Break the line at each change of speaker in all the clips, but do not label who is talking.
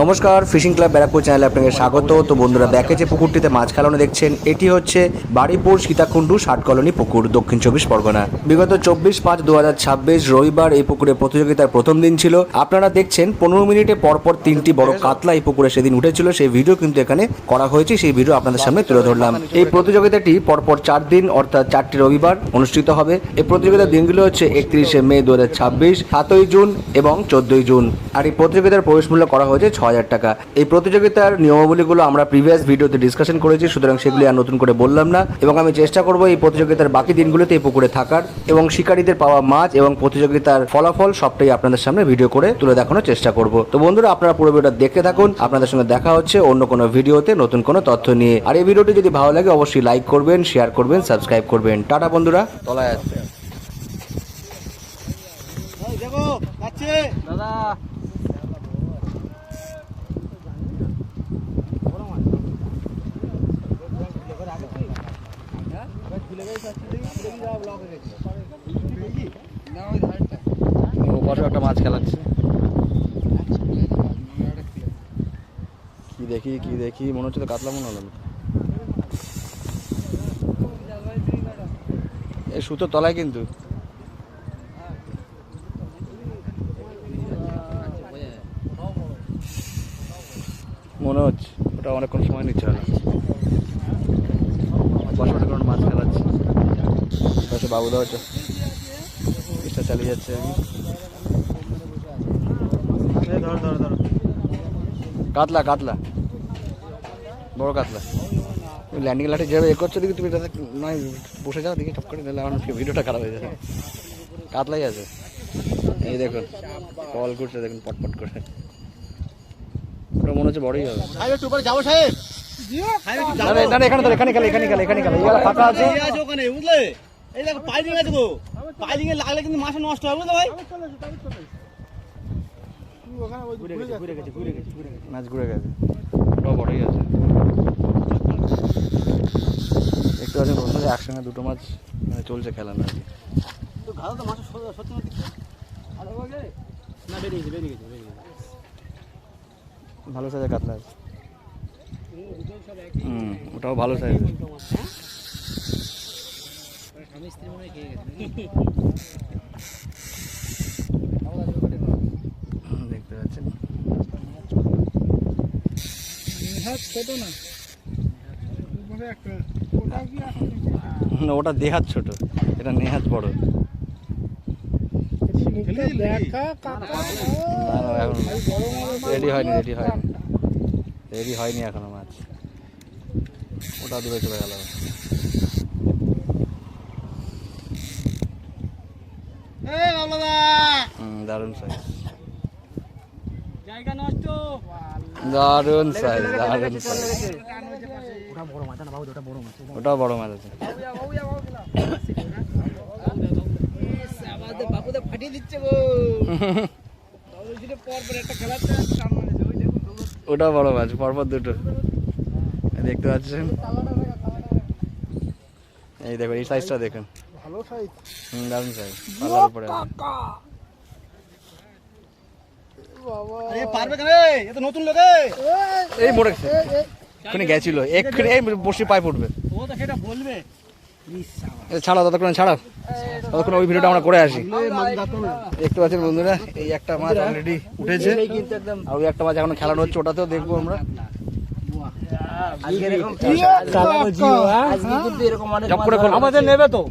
নমস্কার, fishing club Barrackpore চ্যানেলে আপনাকে স্বাগত। তো বন্ধুরা, ব্যাকে যে পুকুরটিতে মাছ খেলানো দেখছেন, এটি হচ্ছে বাড়িপুর সীতাকুণ্ডু ষাট কলোনি পুকুর, দক্ষিণ 24 পরগনা। বিগত 24/5/2026 রবিবার এই পুকুরে প্রতিযোগিতার প্রথম দিন ছিল। আপনারা দেখছেন 15 মিনিটে পরপর 3টি বড় কাতলা এই পুকুরে সেদিন উঠেছিল। সেই ভিডিও কিন্তু এখানে করা হয়েছে, সেই ভিডিও আপনাদের সামনে তুলে ধরলাম। এই প্রতিযোগিতাটি পরপর 4 দিন অর্থাৎ 4টি রবিবার অনুষ্ঠিত হবে। এই প্রতিযোগিতার দিনগুলো হচ্ছে 31শে মে 2026, 7ই জুন এবং 14ই জুন। আর এই প্রতিযোগিতার প্রবেশ মূল্য করা হয়েছে 6,000 টাকা। এই প্রতিযোগিতার নিয়মাবলীগুলো আমরা প্রিভিয়াস ভিডিওতে ডিসকাশন করেছি, সুতরাং সেগুলি আর নতুন করে বললাম না। এবং আমি চেষ্টা করব এই প্রতিযোগিতার বাকি দিনগুলোতে এই পুকুরে থাকার এবং শিকারীদের পাওয়া মাছ এবং প্রতিযোগিতার ফলাফল সবটাই আপনাদের সামনে ভিডিও করে তুলে দেখানোর চেষ্টা করব। তো বন্ধুরা, আপনারা পুরো ভিডিওটা দেখতে থাকুন। আপনাদের সঙ্গে দেখা হচ্ছে অন্য কোনো ভিডিওতে নতুন কোনো তথ্য নিয়ে। আর এই ভিডিওটি যদি ভালো লাগে অবশ্যই লাইক করবেন, শেয়ার করবেন, সাবস্ক্রাইব করবেন। টাটা বন্ধুরা। তলায় আসছে দাদা। একটা মাছ খেলাচ্ছে, কি দেখি মনে হচ্ছে তো কাতলা মনে হলো। এই সুতো তলায় কিন্তু মনে হচ্ছে ওটা অনেকক্ষণ সময় নিচ্ছে না। বসে কোনো মাছ খেলাচ্ছে, পাশে বাবুদা হচ্ছে, চেষ্টা চালিয়ে যাচ্ছে। কাতলা কাতলা, বড় কাতলা। তুমি ল্যান্ডিং লাঠি যেভাবে এ করছো দেখি, তুমি নয় বসে যাও দেখি টপ করে দিলে আমার ভিডিওটা খারাপ হয়ে যাবে। কাতলাই আছে, এই দেখুন কল করছে, দেখুন পটপট করে। ওটা মনে হচ্ছে বড়ই হবে। ফাঁকা আছে,
এই দেখো পাইলিং আছে গো, পাইলিং এ লাগলে কিন্তু মাছ নষ্ট হবে বুঝলে ভাই।
মাছ ঘুরে গেছে, ওটাও বড়ই আছে। দেখতে পাচ্ছেন বন্ধুরা, একসঙ্গে দুটো মাছ চলছে খেলা না। ভালো সাইজের কাতলা আছে। ওটাও ভালো সাইজ। দেখতে পাচ্ছেন ওটা দেহাত ছোট, এটা নেহাত বড়। রেডি হয়নি এখনো মাছ, ওটা দূরে চলে গেল। দারুণ সাইজ,
জায়গা নষ্ট,
দারুণ সাইজ। ওটাও বড় মাছ আছে। ওটাও বড় মাছ, পরপর দুটো দেখতে পাচ্ছেন। এই দেখুন, এই সাইজটা দেখুন, দারুণ সাইজ। পাল্লার উপরে
নতুন লোক
এই মরেছে, এক্ষুনি গেছিল, এক্ষুনি বসে পায়ে পড়বে।
সেটা বলবে,
ছাড়াও ততক্ষণ, ছাড়াও ততক্ষণ ওই ভিডিওটা আমরা করে আসি। দেখতে পাচ্ছেন বন্ধুরা, এই একটা মাছ অলরেডি উঠেছে, আর ওই একটা মাছ এখন খেলানো হচ্ছে, ওটাতেও দেখবো আমরা।
আমাদের নেবে তো,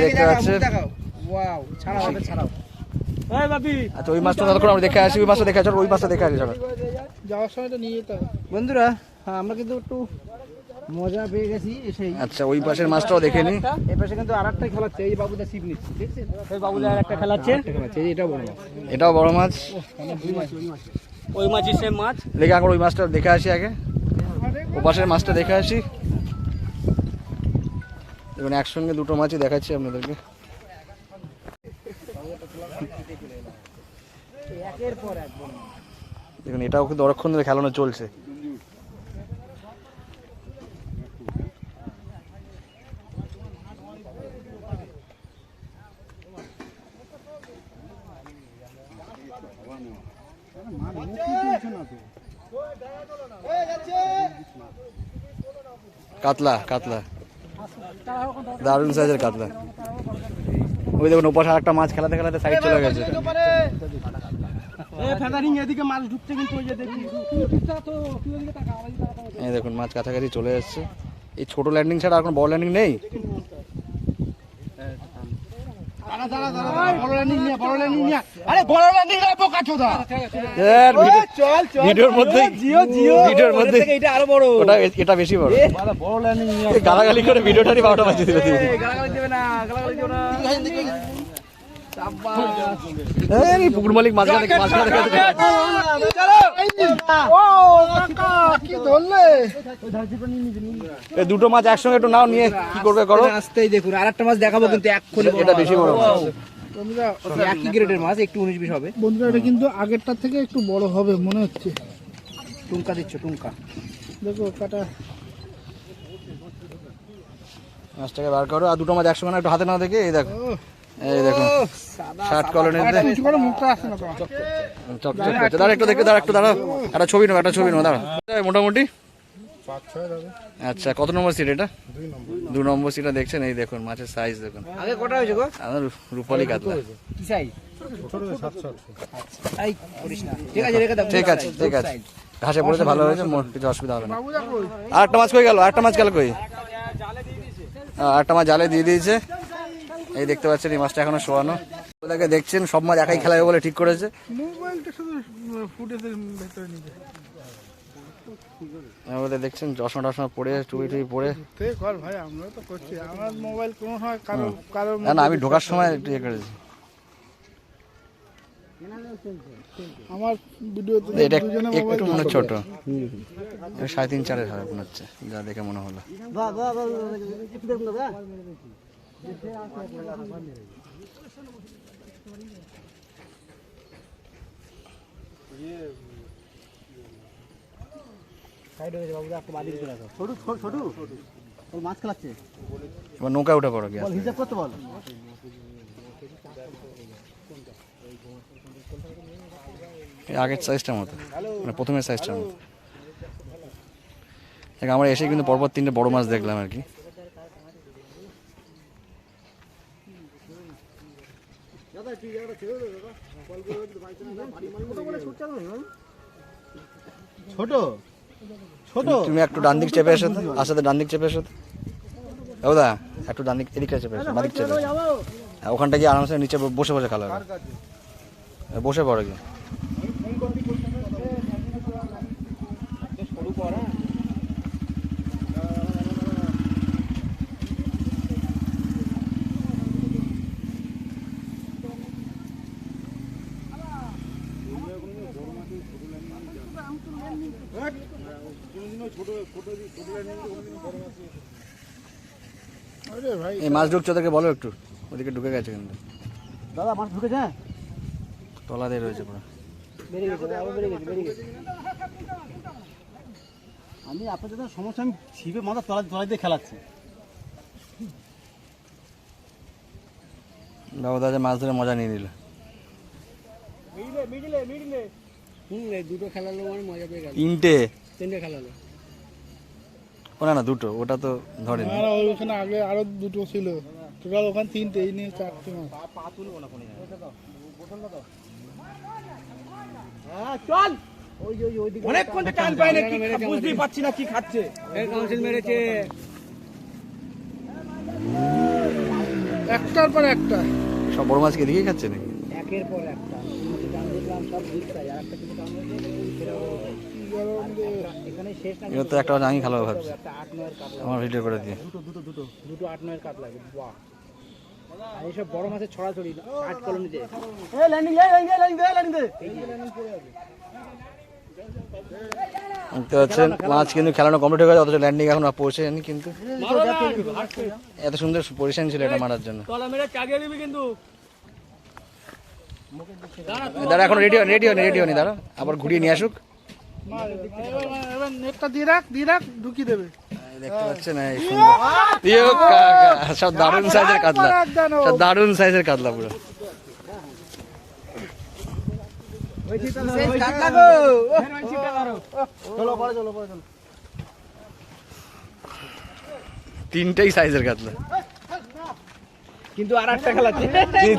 দেখতে পাচ্ছেন। আচ্ছা, ওই মাছটা ততক্ষণ আমরা দেখে আসি, ওই মাছটা দেখে আসি, ওই মাছটা দেখে আসি
যাওয়ার সময় তো নিয়ে যেতে হবে। বন্ধুরা, আমরা কিন্তু একটু মজা পেয়ে গেছি এসেই।
আচ্ছা, ওই পাশের মাছটাও দেখে নি।
এই পাশে কিন্তু আরেকটা খেলাচ্ছে, এই বাবুদা ছিপ নিচ্ছে, দেখছেন? এই বাবুদা আরেকটা খেলাচ্ছে, এটাও বড় মাছ,
এটাও বড় মাছ।
ওই মাছই সেম মাছ।
দেখে আগে ওই মাছটা দেখে আসি, আগে ও পাশের মাছটা দেখে আসি। দেখুন, একসঙ্গে দুটো মাছই দেখাচ্ছি আপনাদেরকে। দেখুন, এটাও কিন্তু অনেকক্ষণ ধরে খেলানো চলছে।
না তো
কাতলা কাতলা, দারুণ সাইজের কাতলা। ওই দেখুন ওপাশে একটা মাছ খেলাতে খেলাতে সাইড চলে গেছে। এই দেখুন মাছ কাছাকাছি চলে এসছে। এই ছোট ল্যান্ডিং ছাড়া এখন বড় ল্যান্ডিং নেই। এটা বেশি বড়, গালাগালি করে ভিডিওটারই 12টা বাজিয়ে দিল। পুকুর মালিক মাছ দুটো মাছ একসঙ্গে একটু নাও, নিয়ে কি করবে করো।
আসতেই দেখুন আর একটা মাছ দেখাবো, কিন্তু
এটা বেশি বড় মাছ,
একই গ্রেডের মাছ, একটু 19-20 হবে।
বন্ধুরা এটা কিন্তু আগেরটার থেকে একটু বড় হবে মনে হচ্ছে।
টুনকা দিচ্ছ, টুনকা
দেখো কাটা
মাছটাকে বার করো। আর দুটো মাছ একসঙ্গে না, একটু হাতে না দেখে। এই দেখো, এই দেখুন ষাট কলোনিতে
মুখটা আসছে না তো।
চকচক করছে। দাঁড়া একটু দেখে, দাঁড়া একটু দাঁড়াও, একটা ছবি নেবো, একটা ছবি নেবো, দাঁড়া। মোটামুটি আচ্ছা, কত নম্বর সিট এটা? 2 নম্বর সিটটা দেখছেন। এই দেখুন মাছের সাইজ দেখুন।
আগে কটা হয়েছে গো?
আমার রূপালী কাতলা।
কি সাইজ? এই করিস না, ঠিক আছে রেখে দাও।
ঠিক আছে ঠিক আছে, ঘাসে পড়েছে, ভালো হয়েছে, কিছু অসুবিধা হবে না। আর একটা মাছ কই গেল? আরেকটা মাছ গেল কই? আরেকটা মাছ জালে দিয়ে দিয়েছে। এই দেখতে পাচ্ছেন এই মাছটা এখনো শোয়ানো। ওদেরকে দেখছেন সব মাছ একাই খেলাবে বলে ঠিক করেছে।
মোবাইলটা শুধু ফুটেজের ভেতরে নিয়ে
ওদের দেখছেন চশমা টশমা পরে, টুপি টুপি পরে।
কর ভাই, আমরা তো করছি। আমার মোবাইল কোনো হয় কারো কারো
না আমি ঢোকার সময় একটু ইয়ে করেছি।
আমার ভিডিওতে
এটা একটু মনে ছোট, 3.5-4 হবে মনে হচ্ছে, যা দেখে মনে হলো।
মাছ খেলাচ্ছে,
এবার নৌকা উঠে পড়ো, গিয়ে
হিসাব করতে বল।
আগের সাইজটার মতো, মানে প্রথমের সাইজটার মতো। আমরা এসে কিন্তু পরপর 3টে বড় মাছ দেখলাম আর কি।
ছোট ছোট,
তুমি একটু ডান দিক চেপে এসো, আসাতে ডান দিক চেপে এসো। দাদা একটু ডান দিক, এদিকে চেপে এসো, বাদিক চেপে এসো। ওখানটা গিয়ে আরামসে নিচে বসে বসে খেলা হবে, বসে পড়ো গিয়ে। এই মাছ ঢুকছে, ওদেরকে বলো একটু, ওদিকে ঢুকে গেছে কিন্তু।
দাদা মাছ ঢুকেছে,
তলা দিয়ে রয়েছে পুরো।
বেরিয়ে গেছে, আবার বেরিয়ে গেছে, বেরিয়ে গেছে। আমি আপনাদের সমস্যা, আমি ছিপে মাথা তলা দিয়ে খেলাচ্ছি।
বাবু দাদা মাছ ধরে মজা নিয়ে নিল।
এই দুটো খেলালো মানে মজা পেয়ে গেল।
3টে
খেলালো।
না না, 2টো, ওটা তো ধরেনি।
আর ওখানে আগে আরো 2টো ছিল, টোটাল ওখানে 3টে, এই নিয়ে 4টে মাছ।
চল অনেকক্ষণ টান পায় না, কি বুঝতেই পারছি না কি খাচ্ছে। কাউন্সিল মেরেছে
একটার পর একটা।
সব বড় মাছকে এদিকেই খাচ্ছে নাকি?
একের পর একটা দেখলাম, সব দিকটাই। আর একটা কিছু এখানে শেষ না,
এটা তো একটা আমি খালো ভাবছি,
একটা 8-9 কাতলা,
আমার ভিডিও করে দিয়ে।
দুটো 8-9 কাতলা। বাহ, আর এইসব বড় মাছের ছড়াছড়ি 8 কলোনিতে।
দেখতে পাচ্ছেন মাছ কিন্তু খেলানো কমপ্লিট হয়ে গেছে, অথচ ল্যান্ডিং এখন পৌঁছেনি। কিন্তু এত সুন্দর পজিশন ছিল এটা মারার জন্য। দাঁড়া এখন রেডি হয়নি, দাঁড়া আবার ঘুরিয়ে নিয়ে আসুক।
এবার নেটটা দিয়ে রাখ, ঢুকিয়ে দেবে।
দেখতে পাচ্ছেন এই সুন্দর, সব দারুণ সাইজের কাতলা, সব দারুণ সাইজের কাতলা পুরো।
চলো পরে চলো পরে চলো।
তিনটেই সাইজের কাতলা,
কিন্তু আর একটা খেলাচ্ছে,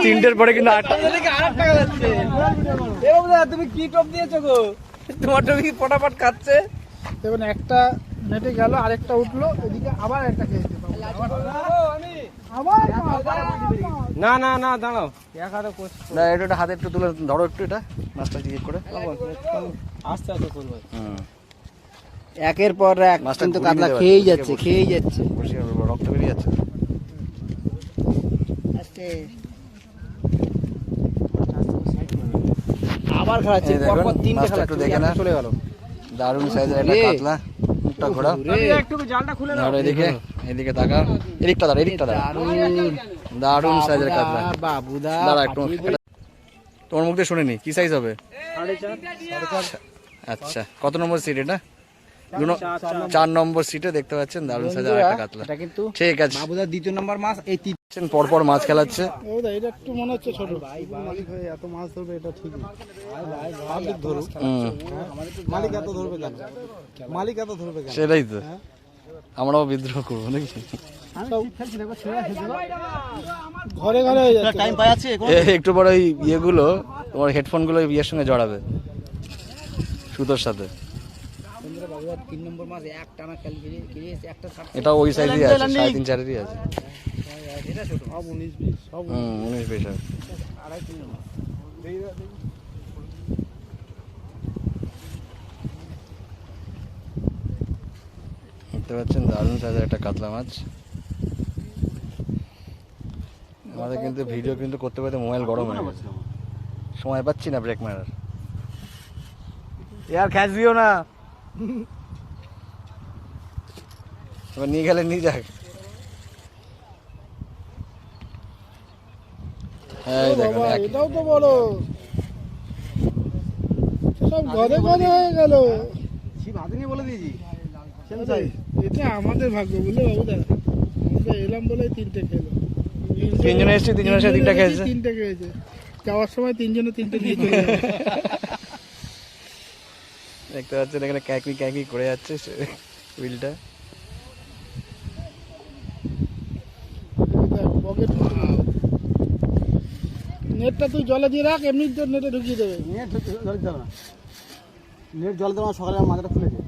তিনটের পরে কিন্তু আটটা।
আর একটা খেলাচ্ছে। এ বাবুদা তুমি কি টপ দিয়েছো গো? তোমার টপি কি পটাপট খাচ্ছে।
দেখুন একটা নেটে গেল, আরেকটা উঠলো, এদিকে আবার একটা খেয়েছে। আবার
না না না দাঁড়াও, এক হাতে
না এটা হাতে একটু তুলে ধরো একটু, এটা মাছটা ঠিক করে।
আস্তে আস্তে করবো।
হুম,
একের পর এক
মাছটা
কিন্তু
ঘুরিয়ে
কাতলা
নিতে
খেয়েই
পারছে,
যাচ্ছে
বসে।
খেয়েই যাচ্ছে।
বসে রক্ত বেরিয়ে যাচ্ছে।
আবার খেলাচ্ছে,
এই দেখুন,
পরপর তিনটে
মাছটা
খেলাচ্ছে,
একটু দেখে না।
চলে গেল।
দারুণ সাইজের একটা
রে।
কাতলা, মুখটা ঘোরা।
একটু জালটা খুলে দাও।
ধরো এদিকে, এদিকে তাকা, এদিকটা দাঁড়া, এদিকটা দাঁড়া। দারুণ সাইজের কাতলা।
বাবুদা
দাঁড়া একটু, তোমার মুখ দিয়ে শুনিনি কি সাইজ হবে। আচ্ছা, কত নম্বর সিট এটা? 4 নম্বর সিটে দেখতে পাচ্ছেন দারুণ সাইজের একটা কাতলা।
এটা কিন্তু
ঠিক আছে,
বাবুদার দ্বিতীয় নম্বর মাছ। এই
পরপর মাছ খেলাচ্ছে।
এটা একটু মনে হচ্ছে ছোট। মালিক হয়ে এত মাছ ধরবে এটা ঠিক না।
হুম,
মালিক এত ধরবে কেন? মালিক এত ধরবে কেন?
সেটাই তো, আমরাও বিদ্রোহ করবো নাকি।
ঘরে ঘরে হয়ে যাচ্ছে।
টাইম পাই আছে
একটু পরে ওই ইয়েগুলো, তোমার হেডফোনগুলো ইয়ের সঙ্গে জড়াবে, সুতোর সাথে।
বাবুদার 3 নম্বর মাছ এক টানা খেলিয়েছে, একটা
এটা ওই সাইজই আছে, 3.5 4-এরই আছে।
এটা ছোট।
সব 19-20 সব
19-20 হবে।
2.5 নম্বর।
দেখতে পাচ্ছেন দারুণ সাইজের একটা কাতলা মাছ। আমাদের কিন্তু ভিডিও কিন্তু করতে করতে মোবাইল গরম হয়ে গেছে, সময় পাচ্ছি না ব্রেক মারার। আর খ্যাচ দিও না, এবার নিয়ে গেলে নিয়ে যাক। এই দেখুন,
বাবা,
এক-
এটাও তো বড়। সব ঘরে ঘরে হয়ে গেল।
ছিপ হাতে নিয়ে বলে দিয়েছি।
এটা আমাদের ভাগ্য বুঝলে বাবুদা, আমরা এলাম বলে তিনটে খেলো।
তিনজনে এসেছি, তিনজনের সাথে তিনটা খেয়েছে।
তিনটে খেয়েছে, যাওয়ার সময় তিনজনে তিনটে নিয়ে চলে যাবে।
দেখতে পাচ্ছেন এখানে ক্যাকি ক্যাকি করে যাচ্ছে উইলটা।
নেটটা তুই জলে দিয়ে রাখ, এমনি তো নেটে ঢুকিয়ে দেবে।
নেট জল দিতে হবে না। নেট জল দেওয়া সকালে মাথাটা খুলেছে।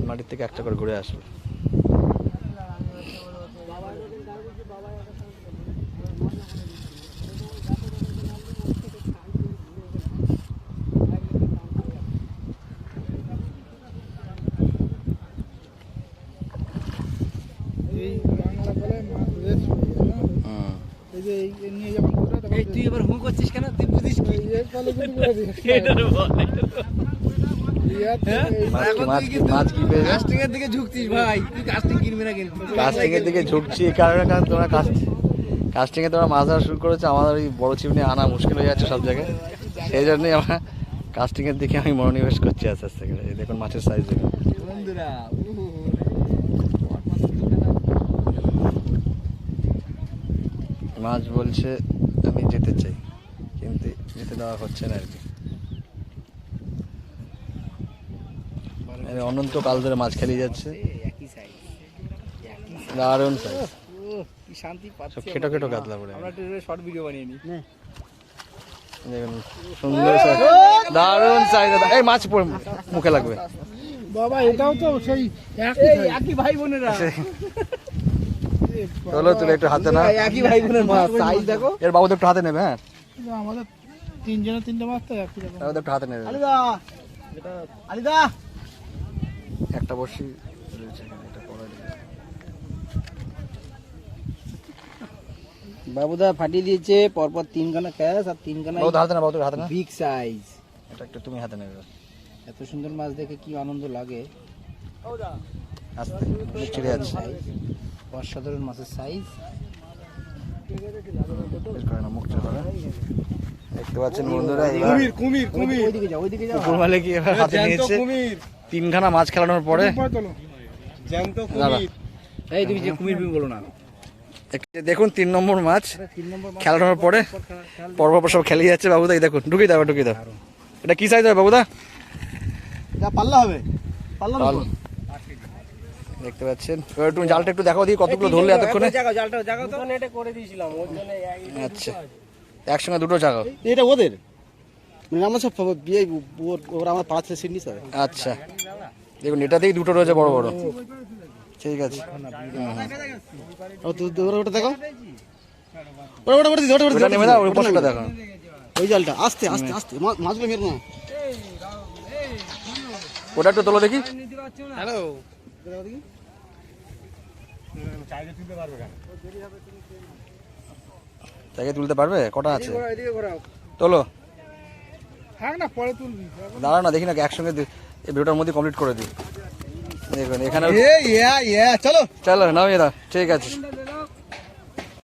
মাটির থেকে একটা করে ঘুরে আসবে।
এই বাংলা বলে মাছ রেস হয়ে যায়, না?
হুম,
এই যে এই নিয়ে যখন ঘুরে তখন
এই তুই এবার হু করছিস কেন? তুই বুঝিস কি?
এই কলে গুলি করে দিস। ইয়ার থেকে এই
মাছ কি পেয়েছে?
কাস্টিং এর দিকে ঝুঁকছিস ভাই, তুই কাস্টিং কিনবি না কিন্তু।
কাস্টিং এর দিকে ঝুঁকছি এই কারণে, কারণ তোমরা কাস্টিং এ তোমরা মাছ ধরা শুরু করেছো, আমাদের ওই বড় ছিপ নিয়ে আনা মুশকিল হয়ে যাচ্ছে সব জায়গায়। সেই জন্যই আমরা কাস্টিং এর দিকে আমি মনোনিবেশ করছি আস্তে আস্তে করে। এই দেখুন মাছের সাইজ দেখুন।
বন্ধুরা
মাছ বলছে আমি যেতে চাই, কিন্তু যেতে দেওয়া হচ্ছে না আর কি। অনন্তকাল ধরে মাছ খেলিয়ে যাচ্ছে,
একই সাইজ,
দারুণ সাইজ,
কি শান্তি
সব
পাচ্ছি।
খেটো খেটো কাতলা পড়ে।
আমরা একটু শর্ট ভিডিও বানিয়ে নিই।
দেখুন সুন্দর সাইজ, দারুণ সাইজ। এই মাছ মুখে লাগবে।
বাবা এটাও তো সেই একই
এই
size।
একই ভাই বোনেরা,
চলো তুলে একটু হাতে না,
একই ভাই বোনের মাছ, সাইজ দেখো।
এর বাবু তো একটু হাতে নেবে। হ্যাঁ,
কিন্তু আমাদের তিনজনে তিনটে মাছ তো একই রকম।
বাবু তো একটু হাতে নেবে।
আলিদা আলিদা
একটা বড়শি রয়েছে এখানে, এটা পড়া দিয়েছে।
বাবুদা ফাটিয়ে দিয়েছে পরপর 3 খানা ক্যাশ আর 3 খানা
বাবু তো হাতে না, বাবু তো হাতে না,
বিগ সাইজ।
এটা একটু তুমি হাতে নেবে।
এত সুন্দর মাছ দেখে কি আনন্দ লাগে।
আস্তে মুখ চিড়ে যাচ্ছে।
অসাধারণ মাছের সাইজ।
বেশ করে না, মুখ চিড়ে করে। দেখতে পাচ্ছেন বন্ধুরা, এবার
কুমির
ওইদিকে যাও, ওইদিকে যাও।
পুকুর মালিক এবার হাতে নিয়েছে তিনখানা মাছ খেলানোর পরে।
পরে তোলো।
দাদা
এই তুমি যে কুমির বলো না।
দেখুন 3 নম্বর মাছ
3 নম্বর মাছ
খেলানোর পরে পরপর সব খেলে যাচ্ছে বাবুদা। এই দেখুন ঢুকিয়ে দাও ঢুকিয়ে দাও। এটা কি সাইজ হবে বাবুদা?
যা পাল্লা হবে, পাল্লা
পাল। দেখতে পাচ্ছেন। এবার একটু জালটা একটু দেখাও দিই কতগুলো ধরলে এতক্ষণে।
জালটা জাগাও তো, নেটে করে দিয়েছিলাম ওর জন্য।
আচ্ছা একসঙ্গে দুটো জাগাও।
এটা ওদের মানে আমরা সব বিয়ে ওরা আমার পাড়া থেকে সিডনি স্যার।
আচ্ছা দেখুন এটাতেই দুটো রয়েছে বড় বড়। ঠিক আছে
ওটা দেখো, ওটা
ওটা নেমে দাও, ওই পাশটা দেখো।
ওই জালটা আস্তে আস্তে আস্তে মাছগুলো মেরো না।
ওটা একটু তোলো দেখি।
হ্যালো,
তাকে তুলতে পারবে? কটা আছে?
এদিকে ঘোরাও।
তোলো।
থাক না, পরে তুলবি।
দাঁড়া না, দেখি না একসঙ্গে এই ভিডিওটার মধ্যে কমপ্লিট করে দিই। দেখুন এখানে
চলো
চলো নামিয়ে দাও। ঠিক আছে।